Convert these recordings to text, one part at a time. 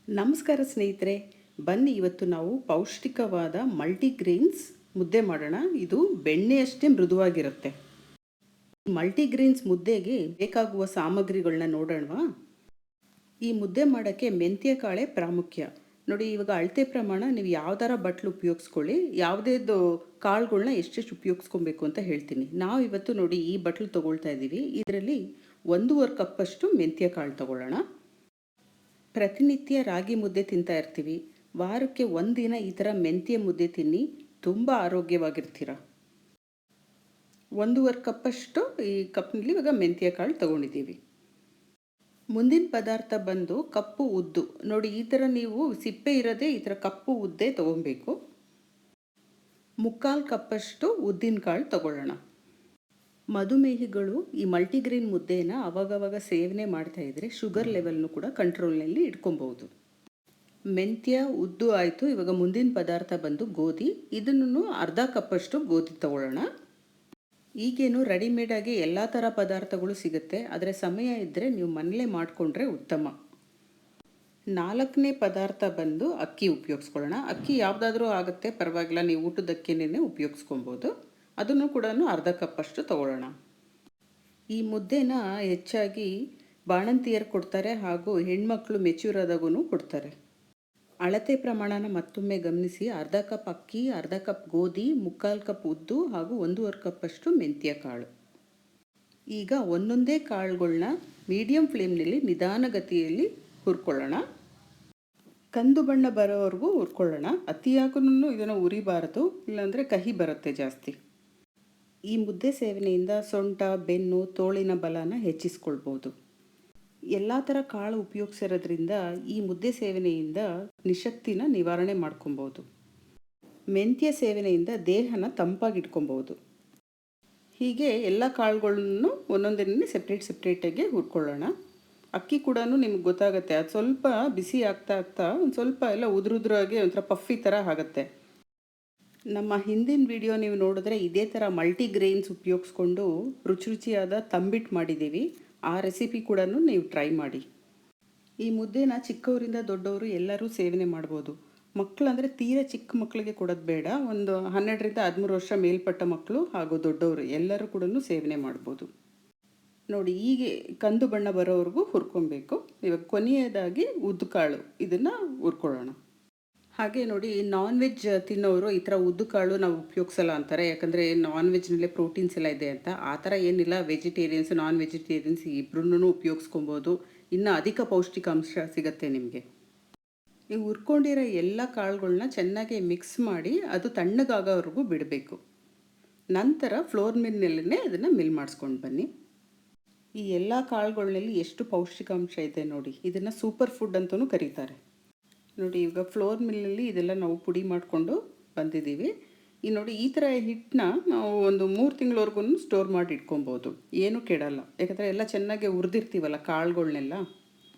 ನಮಸ್ಕಾರ ಸ್ನೇಹಿತರೆ, ಬನ್ನಿ ಇವತ್ತು ನಾವು ಪೌಷ್ಟಿಕವಾದ ಮಲ್ಟಿಗ್ರೇನ್ಸ್ ಮುದ್ದೆ ಮಾಡೋಣ. ಇದು ಬೆಣ್ಣೆಯಷ್ಟೇ ಮೃದುವಾಗಿರುತ್ತೆ. ಮಲ್ಟಿಗ್ರೇನ್ಸ್ ಮುದ್ದೆಗೆ ಬೇಕಾಗುವ ಸಾಮಗ್ರಿಗಳನ್ನ ನೋಡೋಣವಾ? ಈ ಮುದ್ದೆ ಮಾಡೋಕ್ಕೆ ಮೆಂತ್ಯ ಕಾಳೆ ಪ್ರಾಮುಖ್ಯ. ನೋಡಿ, ಇವಾಗ ಅಳತೆ ಪ್ರಮಾಣ ನೀವು ಯಾವ್ದಾರ ಬಟ್ಲು ಉಪಯೋಗಿಸ್ಕೊಳ್ಳಿ, ಯಾವುದೇದು ಕಾಳುಗಳನ್ನ ಎಷ್ಟೆಷ್ಟು ಉಪಯೋಗಿಸ್ಕೊಬೇಕು ಅಂತ ಹೇಳ್ತೀನಿ. ನಾವು ಇವತ್ತು ನೋಡಿ ಈ ಬಟ್ಲು ತೊಗೊಳ್ತಾ ಇದ್ದೀವಿ. ಇದರಲ್ಲಿ 1.5 ಕಪ್ಪಷ್ಟು ಮೆಂತ್ಯ ಕಾಳು ತೊಗೊಳ್ಳೋಣ. ಪ್ರತಿನಿತ್ಯ ರಾಗಿ ಮುದ್ದೆ ತಿಂತಾ ಇರ್ತೀವಿ. ವಾರಕ್ಕೆ ಒಂದಿನ ಈ ಥರ ಮೆಂತ್ಯ ಮುದ್ದೆ ತಿನ್ನಿ, ತುಂಬ ಆರೋಗ್ಯವಾಗಿರ್ತೀರ. 1.5 ಕಪ್ಪಷ್ಟು ಈ ಕಪ್ನಲ್ಲಿ ಇವಾಗ ಮೆಂತ್ಯ ಕಾಳು ತೊಗೊಂಡಿದ್ದೀವಿ. ಮುಂದಿನ ಪದಾರ್ಥ ಬಂದು ಕಪ್ಪು ಉದ್ದು. ನೋಡಿ, ಈ ಥರ ನೀವು ಸಿಪ್ಪೆ ಇರೋದೇ ಈ ಥರ ಕಪ್ಪು ಉದ್ದೆ ತೊಗೊಬೇಕು. 3/4 ಕಪ್ಪಷ್ಟು ಉದ್ದಿನ ಕಾಳು ತೊಗೊಳ್ಳೋಣ. ಮಧುಮೇಹಿಗಳು ಈ ಮಲ್ಟಿಗ್ರೇನ್ ಮುದ್ದೆನ ಅವಾಗವಾಗ ಸೇವನೆ ಮಾಡ್ತಾ ಇದ್ರೆ ಶುಗರ್ ಲೆವೆಲ್ನು ಕೂಡ ಕಂಟ್ರೋಲ್ನಲ್ಲಿ ಇಟ್ಕೊಬಹುದು. ಮೆಂತ್ಯ ಉದ್ದು ಆಯಿತು. ಇವಾಗ ಮುಂದಿನ ಪದಾರ್ಥ ಬಂದು ಗೋಧಿ. ಇದನ್ನು 1/2 ಕಪ್ಪಷ್ಟು ಗೋಧಿ ತಗೊಳ್ಳೋಣ. ಈಗೇನು ರೆಡಿಮೇಡಾಗಿ ಎಲ್ಲ ಥರ ಪದಾರ್ಥಗಳು ಸಿಗುತ್ತೆ, ಆದರೆ ಸಮಯ ಇದ್ದರೆ ನೀವು ಮನೇಲೇ ಮಾಡಿಕೊಂಡ್ರೆ ಉತ್ತಮ. 4ನೇ ಪದಾರ್ಥ ಬಂದು ಅಕ್ಕಿ ಉಪಯೋಗಿಸ್ಕೊಳ್ಳೋಣ. ಅಕ್ಕಿ ಯಾವುದಾದ್ರೂ ಆಗುತ್ತೆ, ಪರವಾಗಿಲ್ಲ, ನೀವು ಊಟದ ಅಕ್ಕಿನೇ ಉಪಯೋಗಿಸ್ಕೊಬೋದು. ಅದನ್ನು ಕೂಡ 1/2 ಕಪ್ಪಷ್ಟು ತಗೊಳ್ಳೋಣ. ಈ ಮುದ್ದೆನ ಹೆಚ್ಚಾಗಿ ಬಾಣಂತಿಯರು ಕೊಡ್ತಾರೆ, ಹಾಗೂ ಹೆಣ್ಮಕ್ಳು ಮೆಚ್ಯೂರ್ ಆದಾಗೂ ಕೊಡ್ತಾರೆ. ಅಳತೆ ಪ್ರಮಾಣನ ಮತ್ತೊಮ್ಮೆ ಗಮನಿಸಿ. 1/2 ಕಪ್ ಅಕ್ಕಿ, 1/2 ಕಪ್ ಗೋಧಿ, 3/4 ಕಪ್ ಉದ್ದು ಹಾಗೂ 1.5 ಕಪ್ಪಷ್ಟು ಮೆಂತ್ಯ ಕಾಳು. ಈಗ ಒಂದೊಂದೇ ಕಾಳುಗಳನ್ನ ಮೀಡಿಯಂ ಫ್ಲೇಮ್ನಲ್ಲಿ ನಿಧಾನಗತಿಯಲ್ಲಿ ಹುರ್ಕೊಳ್ಳೋಣ. ಕಂದು ಬಣ್ಣ ಬರೋವರೆಗೂ ಹುರ್ಕೊಳ್ಳೋಣ. ಅತಿಯಾಗೂ ಇದನ್ನು ಉರಿಬಾರದು, ಇಲ್ಲಾಂದರೆ ಕಹಿ ಬರುತ್ತೆ ಜಾಸ್ತಿ. ಈ ಮುದ್ದೆ ಸೇವನೆಯಿಂದ ಸೊಂಟ, ಬೆನ್ನು, ತೋಳಿನ ಬಲನ ಹೆಚ್ಚಿಸ್ಕೊಳ್ಬೋದು. ಎಲ್ಲ ಥರ ಕಾಳು ಉಪಯೋಗಿಸಿರೋದ್ರಿಂದ ಈ ಮುದ್ದೆ ಸೇವನೆಯಿಂದ ನಿಶಕ್ತಿನ ನಿವಾರಣೆ ಮಾಡ್ಕೊಬೋದು. ಮೆಂತ್ಯ ಸೇವನೆಯಿಂದ ದೇಹನ ತಂಪಾಗಿಟ್ಕೊಬೋದು. ಹೀಗೆ ಎಲ್ಲ ಕಾಳುಗಳನ್ನು ಒಂದೊಂದನ್ನೇ ಸೆಪ್ರೇಟಾಗಿ ಹುರ್ಕೊಳ್ಳೋಣ. ಅಕ್ಕಿ ಕೂಡ ನಿಮ್ಗೆ ಗೊತ್ತಾಗುತ್ತೆ, ಅದು ಸ್ವಲ್ಪ ಬಿಸಿ ಆಗ್ತಾ ಒಂದು ಸ್ವಲ್ಪ ಎಲ್ಲ ಉದುರುದ್ರಾಗಿ ಒಂಥರ ಪಫಿ ಥರ ಆಗುತ್ತೆ. ನಮ್ಮ ಹಿಂದಿನ ವಿಡಿಯೋ ನೀವು ನೋಡಿದ್ರೆ ಇದೇ ಥರ ಮಲ್ಟಿಗ್ರೇನ್ಸ್ ಉಪಯೋಗಿಸ್ಕೊಂಡು ರುಚಿಯಾದ ತಂಬಿಟ್ಟು ಮಾಡಿದ್ದೀವಿ. ಆ ರೆಸಿಪಿ ಕೂಡ ನೀವು ಟ್ರೈ ಮಾಡಿ. ಈ ಮುದ್ದೆನ ಚಿಕ್ಕವರಿಂದ ದೊಡ್ಡವರು ಎಲ್ಲರೂ ಸೇವನೆ ಮಾಡ್ಬೋದು. ಮಕ್ಕಳಂದರೆ ತೀರಾ ಚಿಕ್ಕ ಮಕ್ಕಳಿಗೆ ಕೊಡೋದು ಬೇಡ. ಒಂದು 12ರಿಂದ 13 ವರ್ಷ ಮೇಲ್ಪಟ್ಟ ಮಕ್ಕಳು ಹಾಗೂ ದೊಡ್ಡವರು ಎಲ್ಲರೂ ಕೂಡ ಸೇವನೆ ಮಾಡ್ಬೋದು. ನೋಡಿ, ಹೀಗೆ ಕಂದು ಬಣ್ಣ ಬರೋವರೆಗೂ ಹುರ್ಕೊಬೇಕು. ಇವಾಗ ಕೊನೆಯದಾಗಿ ಉದ್ದುಕಾಳು, ಇದನ್ನು ಹುರ್ಕೊಳ್ಳೋಣ. ಹಾಗೆ ನೋಡಿ, ನಾನ್ ವೆಜ್ ತಿನ್ನೋರು ಈ ಥರ ಉದ್ದು ಕಾಳು ನಾವು ಉಪಯೋಗಿಸಲ್ಲ ಅಂತಾರೆ, ಯಾಕಂದರೆ ನಾನ್ ವೆಜ್ನಲ್ಲೇ ಪ್ರೋಟೀನ್ಸ್ ಎಲ್ಲ ಇದೆ ಅಂತ. ಆ ಥರ ಏನಿಲ್ಲ. ವೆಜಿಟೇರಿಯನ್ಸ್, ನಾನ್ ವೆಜಿಟೇರಿಯನ್ಸ್ ಇಬ್ಬರೂ ಉಪಯೋಗಿಸ್ಕೊಬೋದು. ಇನ್ನು ಅಧಿಕ ಪೌಷ್ಟಿಕಾಂಶ ಸಿಗುತ್ತೆ ನಿಮಗೆ. ಈ ಹುರ್ಕೊಂಡಿರೋ ಎಲ್ಲ ಕಾಳುಗಳನ್ನ ಚೆನ್ನಾಗಿ ಮಿಕ್ಸ್ ಮಾಡಿ ಅದು ತಣ್ಣಗಾಗೋವರೆಗೂ ಬಿಡಬೇಕು. ನಂತರ ಫ್ಲೋರ್ ಮಿಲ್ನಲ್ಲೇ ಅದನ್ನು ಮಿಲ್ ಮಾಡಿಸ್ಕೊಂಡು ಬನ್ನಿ. ಈ ಎಲ್ಲ ಕಾಳುಗಳಲ್ಲಿ ಎಷ್ಟು ಪೌಷ್ಟಿಕಾಂಶ ಇದೆ ನೋಡಿ. ಇದನ್ನು ಸೂಪರ್ ಫುಡ್ ಅಂತಲೂ ಕರೀತಾರೆ. ನೋಡಿ, ಈಗ ಫ್ಲೋರ್ ಮಿಲ್ಲಲ್ಲಿ ಇದೆಲ್ಲ ನಾವು ಪುಡಿ ಮಾಡಿಕೊಂಡು ಬಂದಿದ್ದೀವಿ. ಈ ನೋಡಿ, ಈ ಥರ ಹಿಟ್ಟನ್ನ ನಾವು ಒಂದು 3 ತಿಂಗಳವರೆಗೂ ಸ್ಟೋರ್ ಮಾಡಿ ಇಟ್ಕೊಬೋದು. ಏನೂ ಕೆಡಲ್ಲ, ಯಾಕಂದರೆ ಎಲ್ಲ ಚೆನ್ನಾಗಿ ಹುರಿದಿರ್ತೀವಲ್ಲ ಕಾಳುಗಳನ್ನೆಲ್ಲ.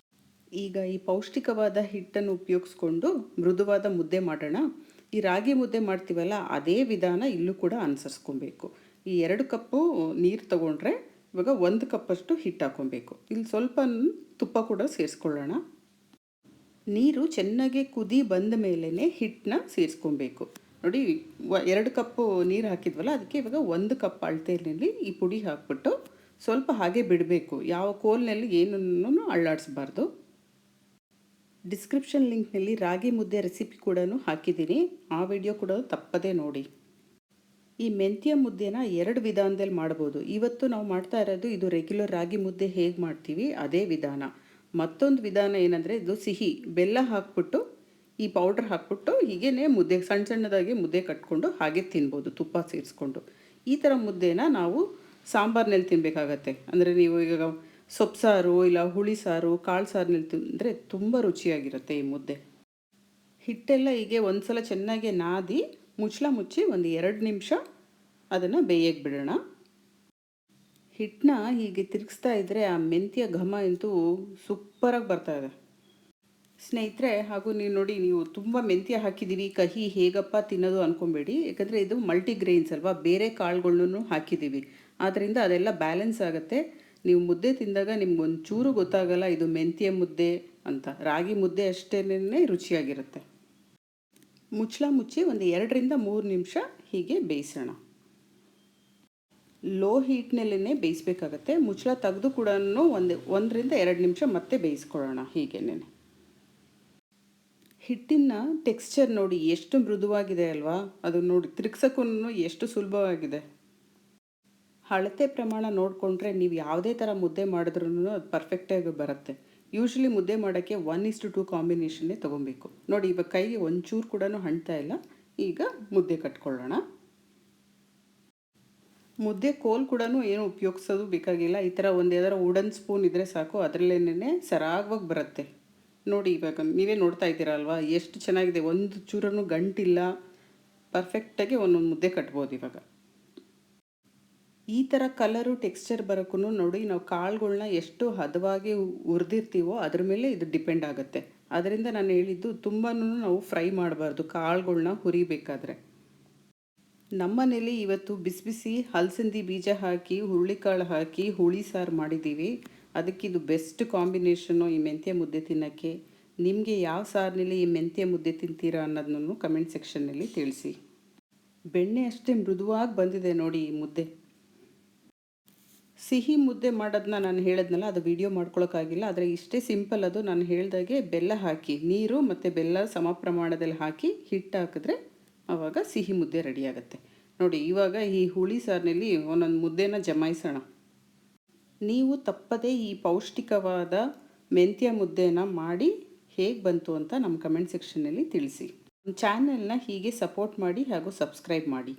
ಈಗ ಈ ಪೌಷ್ಟಿಕವಾದ ಹಿಟ್ಟನ್ನು ಉಪಯೋಗಿಸ್ಕೊಂಡು ಮೃದುವಾದ ಮುದ್ದೆ ಮಾಡೋಣ. ಈ ರಾಗಿ ಮುದ್ದೆ ಮಾಡ್ತೀವಲ್ಲ, ಅದೇ ವಿಧಾನ ಇಲ್ಲೂ ಕೂಡ ಅನುಸರಿಸ್ಕೊಬೇಕು. ಈ 2 ಕಪ್ಪು ನೀರು ತಗೊಂಡ್ರೆ ಇವಾಗ 1 ಕಪ್ಪಷ್ಟು ಹಿಟ್ಟು ಹಾಕ್ಕೊಬೇಕು. ಇಲ್ಲಿ ಸ್ವಲ್ಪ ತುಪ್ಪ ಕೂಡ ಸೇರಿಸ್ಕೊಳ್ಳೋಣ. ನೀರು ಚೆನ್ನಾಗಿ ಕುದಿ ಬಂದ ಮೇಲೇ ಹಿಟ್ಟನ್ನ ಸೇರಿಸ್ಕೊಬೇಕು. ನೋಡಿ, 2 ಕಪ್ಪು ನೀರು ಹಾಕಿದ್ವಲ್ಲ, ಅದಕ್ಕೆ ಇವಾಗ 1 ಕಪ್ ಅಳತೆಯಲ್ಲಿ ಈ ಪುಡಿ ಹಾಕ್ಬಿಟ್ಟು ಸ್ವಲ್ಪ ಹಾಗೆ ಬಿಡಬೇಕು. ಯಾವ ಕೋಲ್ನಲ್ಲಿ ಏನನ್ನು ಅಳ್ಳಾಡಿಸ್ಬಾರ್ದು. ಡಿಸ್ಕ್ರಿಪ್ಷನ್ ಲಿಂಕ್ನಲ್ಲಿ ರಾಗಿ ಮುದ್ದೆ ರೆಸಿಪಿ ಕೂಡ ಹಾಕಿದ್ದೀನಿ, ಆ ವಿಡಿಯೋ ಕೂಡ ತಪ್ಪದೇ ನೋಡಿ. ಈ ಮೆಂತ್ಯ ಮುದ್ದೆನ 2 ವಿಧಾನದಲ್ಲಿ ಮಾಡ್ಬೋದು. ಇವತ್ತು ನಾವು ಮಾಡ್ತಾ ಇರೋದು ಇದು ರೆಗ್ಯುಲರ್ ರಾಗಿ ಮುದ್ದೆ ಹೇಗೆ ಮಾಡ್ತೀವಿ ಅದೇ ವಿಧಾನ. ಮತ್ತೊಂದು ವಿಧಾನ ಏನಂದರೆ, ಇದು ಸಿಹಿ ಬೆಲ್ಲ ಹಾಕ್ಬಿಟ್ಟು ಈ ಪೌಡ್ರ್ ಹಾಕ್ಬಿಟ್ಟು ಹೀಗೇ ಮುದ್ದೆ ಸಣ್ಣದಾಗಿ ಮುದ್ದೆ ಕಟ್ಕೊಂಡು ಹಾಗೆ ತಿನ್ಬೋದು, ತುಪ್ಪ ಸೇರಿಸ್ಕೊಂಡು. ಈ ಥರ ಮುದ್ದೆನ ನಾವು ಸಾಂಬಾರ್ನಲ್ಲಿ ತಿನ್ನಬೇಕಾಗತ್ತೆ. ಅಂದರೆ ನೀವು ಈಗ ಸೊಪ್ಪು ಸಾರು, ಇಲ್ಲ ಹುಳಿ ಸಾರು, ಕಾಳು ಸಾರಿನಲ್ಲಿ ತಿಂದರೆ ತುಂಬ ರುಚಿಯಾಗಿರುತ್ತೆ ಈ ಮುದ್ದೆ. ಹಿಟ್ಟೆಲ್ಲ ಹೀಗೆ ಒಂದು ಸಲ ಚೆನ್ನಾಗಿ ನಾದಿ ಮುಚ್ಚಿ ಒಂದು 2 ನಿಮಿಷ ಅದನ್ನು ಬೇಯಕ್ಕೆ ಬಿಡೋಣ. ಹಿಟ್ಟನ್ನ ಹೀಗೆ ತಿರುಗಿಸ್ತಾ ಇದ್ದರೆ ಆ ಮೆಂತ್ಯ ಘಮ ಅಂತೂ ಸೂಪರಾಗಿ ಬರ್ತಾಯಿದೆ ಸ್ನೇಹಿತರೆ. ಹಾಗೂ ನೀವು ನೋಡಿ, ನೀವು ತುಂಬ ಮೆಂತ್ಯ ಹಾಕಿದ್ದೀವಿ, ಕಹಿ ಹೇಗಪ್ಪ ತಿನ್ನೋದು ಅಂದ್ಕೊಬೇಡಿ. ಯಾಕಂದರೆ ಇದು ಮಲ್ಟಿಗ್ರೇನ್ಸ್ ಅಲ್ವಾ, ಬೇರೆ ಕಾಳುಗಳನ್ನು ಹಾಕಿದ್ದೀವಿ. ಆದ್ದರಿಂದ ಅದೆಲ್ಲ ಬ್ಯಾಲೆನ್ಸ್ ಆಗುತ್ತೆ. ನೀವು ಮುದ್ದೆ ತಿಂದಾಗ ನಿಮ್ಗೊಂಚೂರು ಗೊತ್ತಾಗಲ್ಲ ಇದು ಮೆಂತ್ಯ ಮುದ್ದೆ ಅಂತ. ರಾಗಿ ಮುದ್ದೆ ಅಷ್ಟೇನೆ ರುಚಿಯಾಗಿರುತ್ತೆ. ಮುಚ್ಚಳ ಮುಚ್ಚಿ ಒಂದು 2-3 ನಿಮಿಷ ಹೀಗೆ ಬೇಯಿಸೋಣ. ಲೋ ಹೀಟ್ನಲ್ಲೇ ಬೇಯಿಸ್ಬೇಕಾಗತ್ತೆ. ಮುಚ್ಚಳ ತೆಗೆದು ಕೂಡ 1-2 ನಿಮಿಷ ಮತ್ತೆ ಬೇಯಿಸ್ಕೊಳ್ಳೋಣ ಹೀಗೇನೆ. ಹಿಟ್ಟಿನ ಟೆಕ್ಸ್ಚರ್ ನೋಡಿ ಎಷ್ಟು ಮೃದುವಾಗಿದೆ ಅಲ್ವಾ, ಅದು ನೋಡಿ ತಿರುಗ್ಸೋಕ್ಕೂ ಎಷ್ಟು ಸುಲಭವಾಗಿದೆ. ಅಳತೆ ಪ್ರಮಾಣ ನೋಡಿಕೊಂಡ್ರೆ ನೀವು ಯಾವುದೇ ಥರ ಮುದ್ದೆ ಮಾಡಿದ್ರೂ ಅದು ಪರ್ಫೆಕ್ಟಾಗಿ ಬರುತ್ತೆ. ಯೂಶ್ವಲಿ ಮುದ್ದೆ ಮಾಡೋಕ್ಕೆ 1:2 ಕಾಂಬಿನೇಷನ್ನೇ ತೊಗೊಬೇಕು. ನೋಡಿ ಇವಾಗ ಕೈಗೆ ಒಂಚೂರು ಕೂಡ ಅಂಟ್ತಾ ಇಲ್ಲ. ಈಗ ಮುದ್ದೆ ಕಟ್ಕೊಳ್ಳೋಣ. ಮುದ್ದೆ ಕೋಲ್ ಕೂಡ ಏನು ಉಪಯೋಗಿಸೋದು ಬೇಕಾಗಿಲ್ಲ. ಈ ಥರ ಯಾವ್ದಾರ ವುಡನ್ ಸ್ಪೂನ್ ಇದ್ದರೆ ಸಾಕು, ಅದರಲ್ಲೇನೆ ಸರಾಗವಾಗಿ ಬರುತ್ತೆ. ನೋಡಿ ಇವಾಗ ನೀವೇ ನೋಡ್ತಾ ಇದ್ದೀರಾ ಅಲ್ವಾ, ಎಷ್ಟು ಚೆನ್ನಾಗಿದೆ. ಒಂದು ಚೂರನ್ನು ಗಂಟಿಲ್ಲ, ಪರ್ಫೆಕ್ಟಾಗಿ ಒಂದೊಂದು ಮುದ್ದೆ ಕಟ್ಬೋದು. ಇವಾಗ ಈ ಥರ ಕಲರು ಟೆಕ್ಸ್ಚರ್ ಬರೋಕ್ಕೂ ನೋಡಿ ನಾವು ಕಾಳುಗಳ್ನ ಎಷ್ಟು ಹದವಾಗಿ ಹುರಿದಿರ್ತೀವೋ ಅದ್ರ ಮೇಲೆ ಇದು ಡಿಪೆಂಡ್ ಆಗುತ್ತೆ. ಅದರಿಂದ ನಾನು ಹೇಳಿದ್ದು ತುಂಬಾ ನಾವು ಫ್ರೈ ಮಾಡಬಾರ್ದು ಕಾಳುಗಳ್ನ ಹುರಿಬೇಕಾದ್ರೆ. ನಮ್ಮನೇಲಿ ಇವತ್ತು ಬಿಸಿ ಬಿಸಿ ಹಲಸಂದಿ ಬೀಜ ಹಾಕಿ ಹುರುಳಿಕಾಳು ಹಾಕಿ ಹುಳಿ ಸಾರು ಮಾಡಿದ್ದೀವಿ. ಅದಕ್ಕಿದು ಬೆಸ್ಟ್ ಕಾಂಬಿನೇಷನ್ನು ಈ ಮೆಂತ್ಯ ಮುದ್ದೆ ತಿನ್ನೋಕ್ಕೆ. ನಿಮಗೆ ಯಾವ ಸಾರಿನಲ್ಲಿ ಈ ಮೆಂತ್ಯ ಮುದ್ದೆ ತಿಂತೀರಾ ಅನ್ನೋದನ್ನು ಕಮೆಂಟ್ ಸೆಕ್ಷನ್ನಲ್ಲಿ ತಿಳಿಸಿ. ಬೆಣ್ಣೆ ಅಷ್ಟೇ ಮೃದುವಾಗಿ ಬಂದಿದೆ ನೋಡಿ ಈ ಮುದ್ದೆ. ಸಿಹಿ ಮುದ್ದೆ ಮಾಡೋದನ್ನ ನಾನು ಹೇಳಿದ್ನಲ್ಲ, ಅದು ವಿಡಿಯೋ ಮಾಡ್ಕೊಳಕ್ಕಾಗಿಲ್ಲ. ಆದರೆ ಇಷ್ಟೇ ಸಿಂಪಲ್ ಅದು. ನಾನು ಹೇಳ್ದಾಗೆ ಬೆಲ್ಲ ಹಾಕಿ, ನೀರು ಮತ್ತು ಬೆಲ್ಲ ಸಮ ಪ್ರಮಾಣದಲ್ಲಿ ಹಾಕಿ ಹಿಟ್ಟು ಹಾಕಿದ್ರೆ ಆವಾಗ ಸಿಹಿ ಮುದ್ದೆ ರೆಡಿಯಾಗುತ್ತೆ. ನೋಡಿ ಇವಾಗ ಈ ಹುಳಿ ಸಾರಿನಲ್ಲಿ ಒಂದೊಂದು ಮುದ್ದೆನ ಜಮಾಯಿಸೋಣ. ನೀವು ತಪ್ಪದೇ ಈ ಪೌಷ್ಟಿಕವಾದ ಮೆಂತ್ಯ ಮುದ್ದೆನ ಮಾಡಿ ಹೇಗೆ ಬಂತು ಅಂತ ನಮ್ಮ ಕಮೆಂಟ್ ಸೆಕ್ಷನ್ನಲ್ಲಿ ತಿಳಿಸಿ. ನಮ್ಮ ಚಾನೆಲ್ನ ಹೀಗೆ ಸಪೋರ್ಟ್ ಮಾಡಿ ಹಾಗೂ ಸಬ್ಸ್ಕ್ರೈಬ್ ಮಾಡಿ.